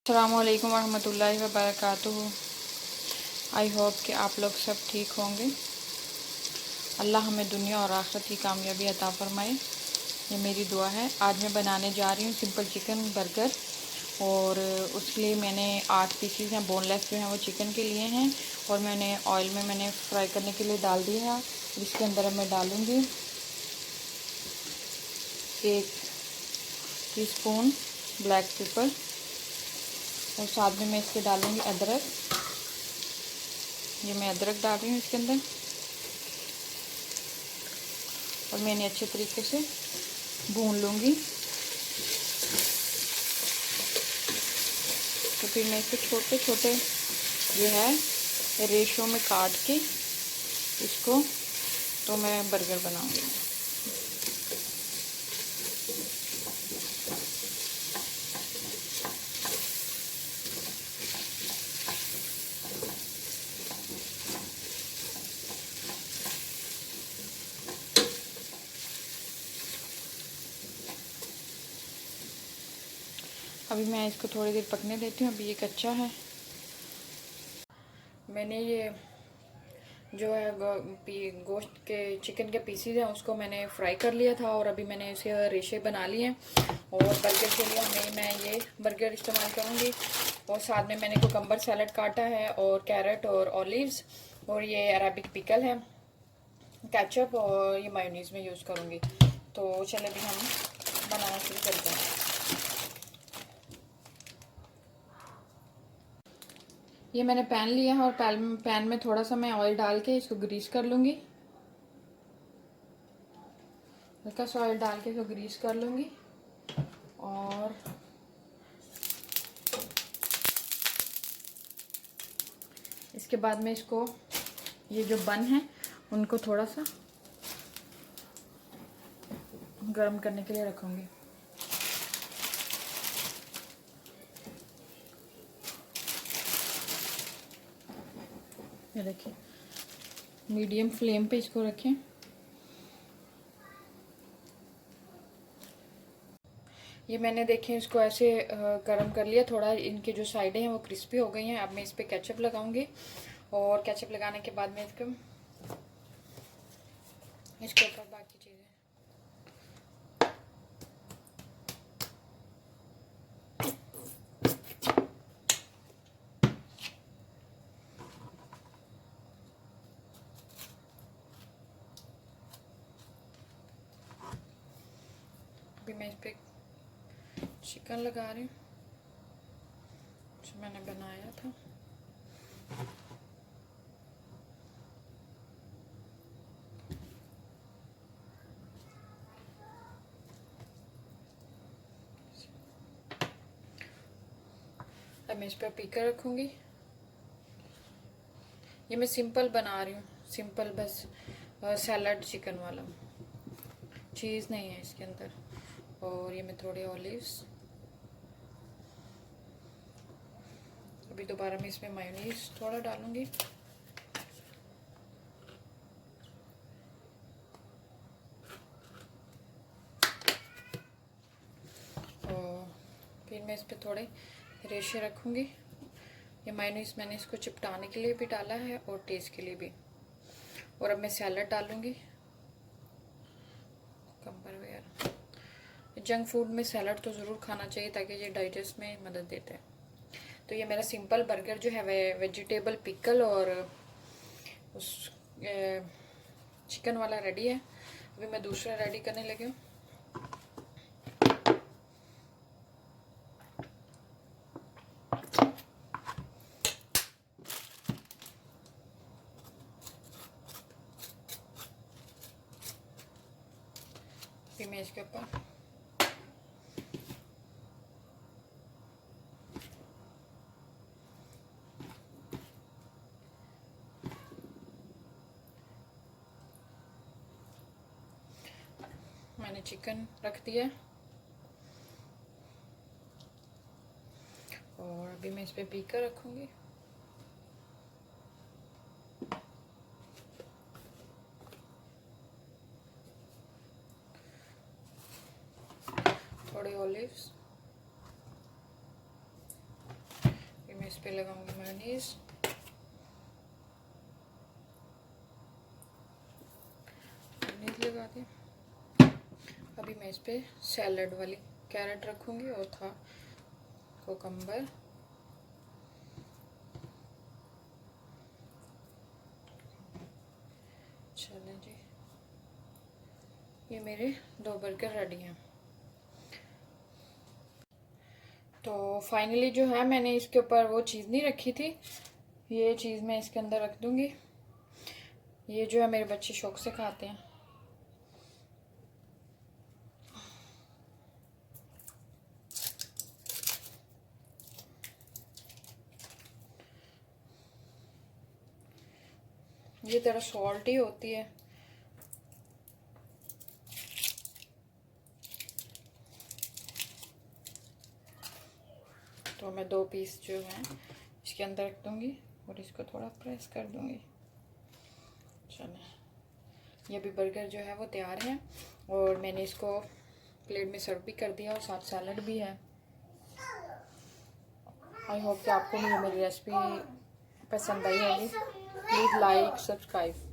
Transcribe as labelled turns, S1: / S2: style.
S1: अस्सलामुअलैकुम वरहमतुल्लाहि वबरकातुहू। I hope कि आप लोग सब ठीक होंगे। अल्लाह हमें दुनिया और आखिरत की कामयाबी अता फरमाए, ये मेरी दुआ है। आज मैं बनाने जा रही हूँ सिंपल चिकन बर्गर, और उसके लिए मैंने 8 पीसीज हैं बोनलेस जो हैं वो चिकन के लिए हैं, और मैंने ऑयल में फ्राई करने के लिए डाल दिया है। इसके अंदर मैं डालूँगी 1 टीस्पून ब्लैक पेपर, और साथ में मैं इसके डालूँगी अदरक। ये मैं अदरक डाल रही हूँ इसके अंदर, और मैंने अच्छे तरीके से भून लूँगी। तो फिर मैं इसे छोटे छोटे जो है रेशो में काट के इसको तो मैं बर्गर बनाऊँगी। अभी मैं इसको थोड़ी देर पकने देती हूँ, अभी ये कच्चा है। मैंने ये जो है गोश्त के चिकन के पीसीज हैं उसको मैंने फ्राई कर लिया था, और अभी मैंने इसे रेशे बना लिए हैं। और बर्गर के लिए मैं ये बर्गर इस्तेमाल करूँगी, और साथ में मैंने कुकम्बर सैलड काटा है, और कैरेट और ऑलिव्स, और ये अरेबिक पिकल है, केचप, और ये मायोनीज़ में यूज़ करूँगी। तो चले भी हम बनाना शुरू करते हैं। ये मैंने पैन लिया है, और पैन में थोड़ा सा मैं ऑयल डाल के इसको ग्रीस कर लूँगी। हल्का सा ऑयल डाल के इसको ग्रीस कर लूँगी, और इसके बाद में इसको ये जो बन है उनको थोड़ा सा गर्म करने के लिए रखूँगी। ये देखिए, मीडियम फ्लेम पे इसको रखें। ये मैंने देखें इसको ऐसे गर्म कर लिया, थोड़ा इनकी जो साइडें हैं वो क्रिस्पी हो गई हैं। अब मैं इस पे केचप लगाऊंगी, और केचप लगाने के बाद में इसके ऊपर बाकी चीज़ें अभी मैं इस पे चिकन लगा रही हूँ जो मैंने बनाया था। अब मैं इस पर पीकर रखूँगी। ये मैं सिंपल बना रही हूँ, सिंपल बस सैलड चिकन वाला, चीज़ नहीं है इसके अंदर। और ये मैं थोड़े ऑलिव्स, अभी दोबारा मैं इसमें मायोनीज थोड़ा डालूँगी। और फिर मैं इस पर थोड़े रेशे रखूँगी। ये मायोनीज मैंने इसको चिपटाने के लिए भी डाला है, और टेस्ट के लिए भी। और अब मैं सैलड डालूँगी, कंबर वगैरह। जंक फूड में सैलड तो ज़रूर खाना चाहिए ताकि ये डाइजेस्ट में मदद देता है। तो ये मेरा सिंपल बर्गर जो है वह वेजिटेबल पिकल और उस चिकन वाला रेडी है। अभी मैं दूसरा रेडी करने लगी हूँ। फिर मैं इसके ऊपर मैंने चिकन रख दिया, और अभी मैं इस पे पीकर रखूँगी। थोड़े ऑलिव्स, पे लगाऊंगी मेयोनीज। मेयोनीज लगा दी। अभी मैं इस पे सैलड वाली कैरेट रखूंगी और था कोकम्बर। चलें जी, ये मेरे 2 बर्गर रेडी हैं। तो फाइनली जो है मैंने इसके ऊपर वो चीज़ नहीं रखी थी, ये चीज़ मैं इसके अंदर रख दूंगी। ये जो है मेरे बच्चे शौक से खाते हैं। ये तरह सॉल्टी होती है। तो मैं 2 पीस जो है इसके अंदर रख दूंगी और इसको थोड़ा प्रेस कर दूंगी। चलो, ये भी बर्गर जो है वो तैयार है और मैंने इसको प्लेट में सर्व भी कर दिया और साथ सैलड भी है। आई होप कि आपको भी मेरी रेसिपी पसंद आई होगी। Please like subscribe.